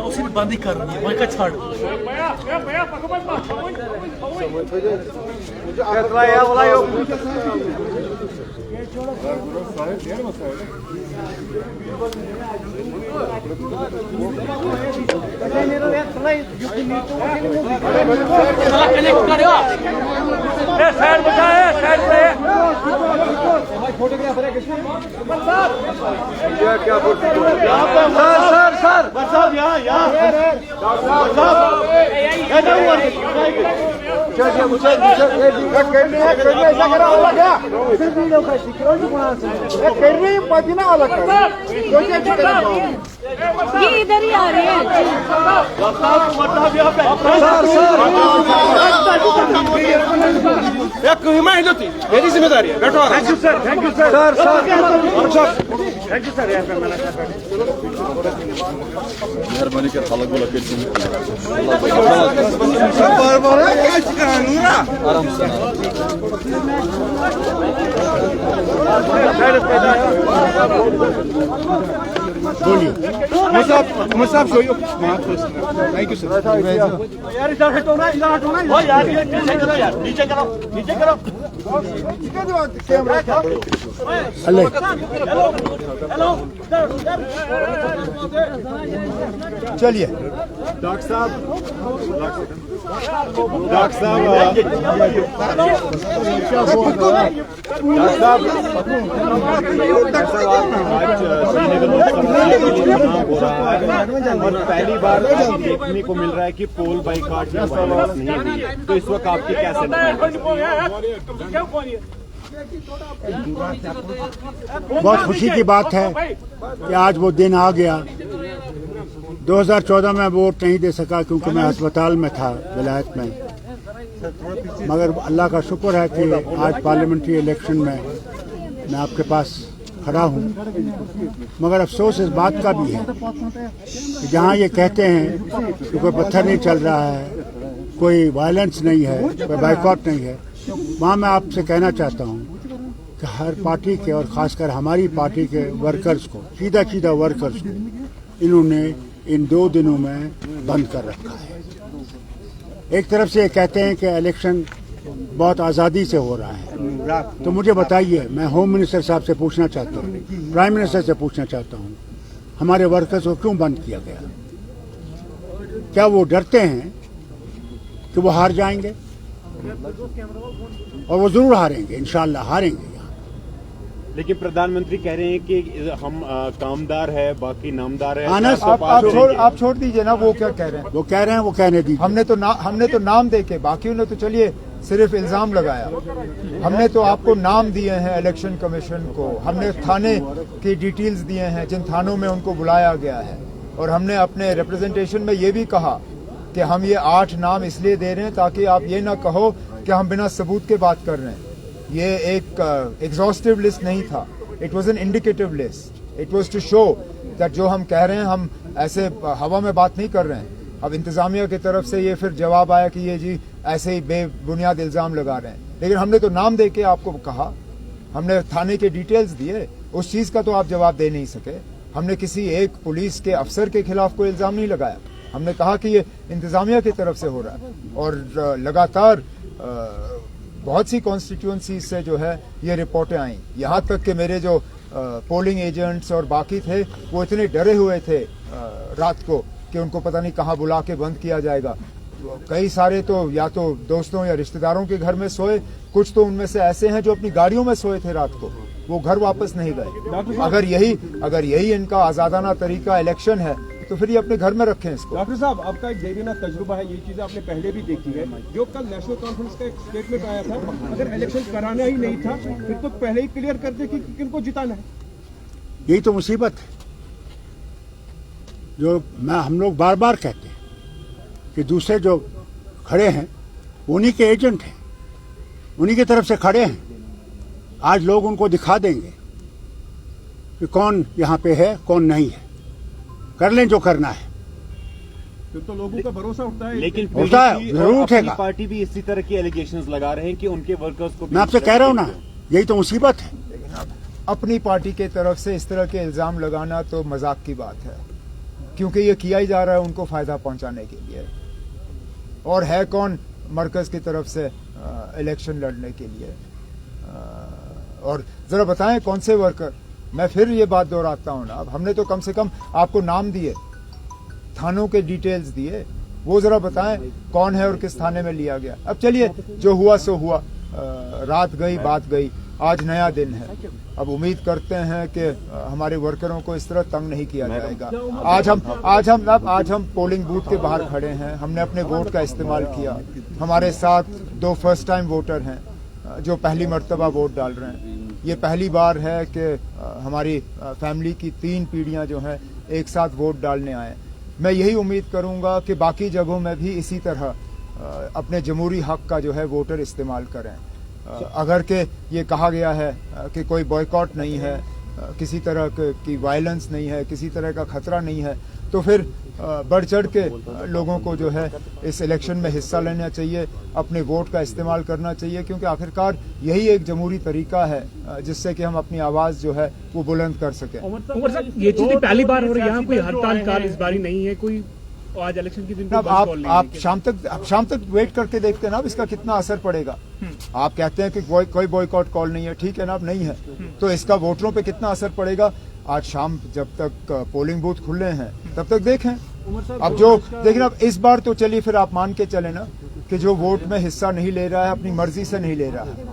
उसी बंद ही कर वहीं का छाड़ साइड बचा है साइड पे फोटोग्राफर है कृष्ण क्या सर साहब यहाँ ये इधर ही आ रहे हैं हिमाहित होती मेरी जिम्मेदारी है बैठो thank you sir thank you sir thank you sir मेहरबानी कर खालक बोला के आराम से बोलिए मुसाफ शो यू थैंक यू सर यार इधर हटो ना ओ यार ये नीचे करो यार नीचे करो कैमरा हेलो चलिए डॉक्टर साहब और पहली बार देखने को मिल रहा है कि पोल बाइकाट या वायलेंस नहीं हुई है, तो इस वक्त आपकी क्या सेंटिमेंट? बहुत खुशी की बात है कि आज वो दिन आ गया। 2014 में वोट नहीं दे सका क्योंकि मैं अस्पताल में था विलायत में, मगर अल्लाह का शुक्र है कि आज पार्लियामेंट्री इलेक्शन में मैं आपके पास खड़ा हूँ। मगर अफसोस इस बात का भी है कि जहाँ ये कहते हैं कि कोई पत्थर नहीं चल रहा है, कोई वायलेंस नहीं है, कोई बाइकॉट नहीं है, वहाँ मैं आपसे कहना चाहता हूँ कि हर पार्टी के और ख़ासकर हमारी पार्टी के वर्कर्स को, सीधा वर्कर्स को इन्होंने इन 2 दिनों में बंद कर रखा है। एक तरफ से ये कहते हैं कि इलेक्शन बहुत आज़ादी से हो रहा है, तो मुझे बताइए, मैं होम मिनिस्टर साहब से पूछना चाहता हूँ, प्राइम मिनिस्टर से पूछना चाहता हूँ, हमारे वर्कर्स को क्यों बंद किया गया? क्या वो डरते हैं कि वो हार जाएंगे? और वो जरूर हारेंगे, इंशाल्लाह हारेंगे। लेकिन प्रधानमंत्री कह रहे हैं कि हम कामदार है, बाकी नामदार है। आप छोड़ दीजिए ना, वो क्या कह रहे हैं? वो कह रहे हैं, वो कहने दीजिए। हमने तो नाम देके, बाकियों ने तो चलिए सिर्फ इल्जाम लगाया। हमने तो आपको नाम दिए हैं इलेक्शन कमीशन को, हमने थाने की डिटेल्स दिए हैं जिन थानों में उनको बुलाया गया है, और हमने अपने रिप्रेजेंटेशन में ये भी कहा कि हम ये 8 नाम इसलिए दे रहे हैं ताकि आप ये ना कहो कि हम बिना सबूत के बात कर रहे हैं। ये एक एग्जॉस्टिव लिस्ट नहीं था, it was an indicative list, it was to show that जो हम कह रहे हैं हम ऐसे हवा में बात नहीं कर रहे हैं। अब इंतजामिया की तरफ से ये फिर जवाब आया कि ये जी ऐसे ही बेबुनियाद इल्जाम लगा रहे हैं, लेकिन हमने तो नाम दे के आपको कहा, हमने थाने के डिटेल्स दिए, उस चीज का तो आप जवाब दे नहीं सके। हमने किसी एक पुलिस के अफसर के खिलाफ कोई इल्जाम नहीं लगाया, हमने कहा कि ये इंतजामिया की तरफ से हो रहा है। और लगातार बहुत सी कॉन्स्टिट्यूएंसी से जो है ये रिपोर्टें आई, यहाँ तक कि मेरे जो पोलिंग एजेंट्स और बाकी थे वो इतने डरे हुए थे रात को कि उनको पता नहीं कहाँ बुला के बंद किया जाएगा। कई सारे तो या तो दोस्तों या रिश्तेदारों के घर में सोए, कुछ तो उनमें से ऐसे हैं जो अपनी गाड़ियों में सोए थे रात को, वो घर वापस नहीं गए। अगर यही इनका आजादाना तरीका इलेक्शन है तो फिर ये अपने घर में रखें इसको। डॉक्टर साहब, आपका एक देरीना तजुर्बा है, ये चीजें आपने पहले भी देखी है। जो कल नेशनल कॉन्फ्रेंस का एक स्टेटमेंट आया था, अगर इलेक्शन कराना ही नहीं था फिर तो पहले ही क्लियर कर दे कि किनको जिताना है। यही तो मुसीबत है जो हम लोग बार बार कहते हैं कि दूसरे जो खड़े हैं उन्हीं के एजेंट हैं, उन्हीं की तरफ से खड़े हैं। आज लोग उनको दिखा देंगे कि कौन यहाँ पे है कौन नहीं है, कर लें जो करना है। तो लोगों का भरोसा उठता है, लेकिन होता है, जरूर उठेगा। पार्टी भी इसी तरह की एलिगेशंस लगा रहे हैं कि उनके वर्कर्स को। मैं आपसे कह रहा हूँ ना, यही तो मुसीबत है। अपनी पार्टी के तरफ से इस तरह के इल्जाम लगाना तो मजाक की बात है, क्योंकि ये किया ही जा रहा है उनको फायदा पहुंचाने के लिए। और है कौन मरकज की तरफ से इलेक्शन लड़ने के लिए? और जरा बताएं कौन से वर्कर? मैं फिर ये बात दोहराता हूं ना, अब हमने तो कम से कम आपको नाम दिए, थानों के डिटेल्स दिए, वो जरा बताएं कौन है और किस थाने में लिया गया। अब चलिए, जो हुआ सो हुआ, रात गई बात गई, आज नया दिन है। अब उम्मीद करते हैं कि हमारे वर्करों को इस तरह तंग नहीं किया जाएगा। आज हम पोलिंग बूथ के बाहर खड़े हैं, हमने अपने वोट का इस्तेमाल किया। हमारे साथ 2 फर्स्ट टाइम वोटर हैं जो पहली मर्तबा वोट डाल रहे हैं। ये पहली बार है कि हमारी फैमिली की 3 पीढ़ियां जो हैं एक साथ वोट डालने आए। मैं यही उम्मीद करूंगा कि बाकी जगहों में भी इसी तरह अपने जमहूरी हक का जो है वोटर इस्तेमाल करें। अगर के ये कहा गया है कि कोई बॉयकॉट नहीं है, किसी तरह की वायलेंस नहीं है, किसी तरह का खतरा नहीं है, तो फिर बढ़ चढ़ के लोगों को जो है इस इलेक्शन में हिस्सा लेना चाहिए, अपने वोट का इस्तेमाल करना चाहिए, क्योंकि आखिरकार यही एक जमहूरी तरीका है जिससे कि हम अपनी आवाज जो है वो बुलंद कर सकें। उमर साहब, ये चीजें पहली बार हो रही है, यहाँ कोई हड़ताल काल इस बारी नहीं है, कोई आज इलेक्शन के दिन अब आप शाम तक वेट करके देखते हैं ना, अब इसका कितना असर पड़ेगा। आप कहते हैं कि कोई बॉयकॉट कॉल नहीं है, ठीक है ना, अब नहीं है, तो इसका वोटरों पे कितना असर पड़ेगा आज शाम जब तक पोलिंग बूथ खुले हैं तब तक देखें। अब जो देखिए, अब इस बार तो चलिए फिर आप मान के चले ना कि जो वोट में हिस्सा नहीं ले रहा है अपनी मर्जी से नहीं ले रहा है,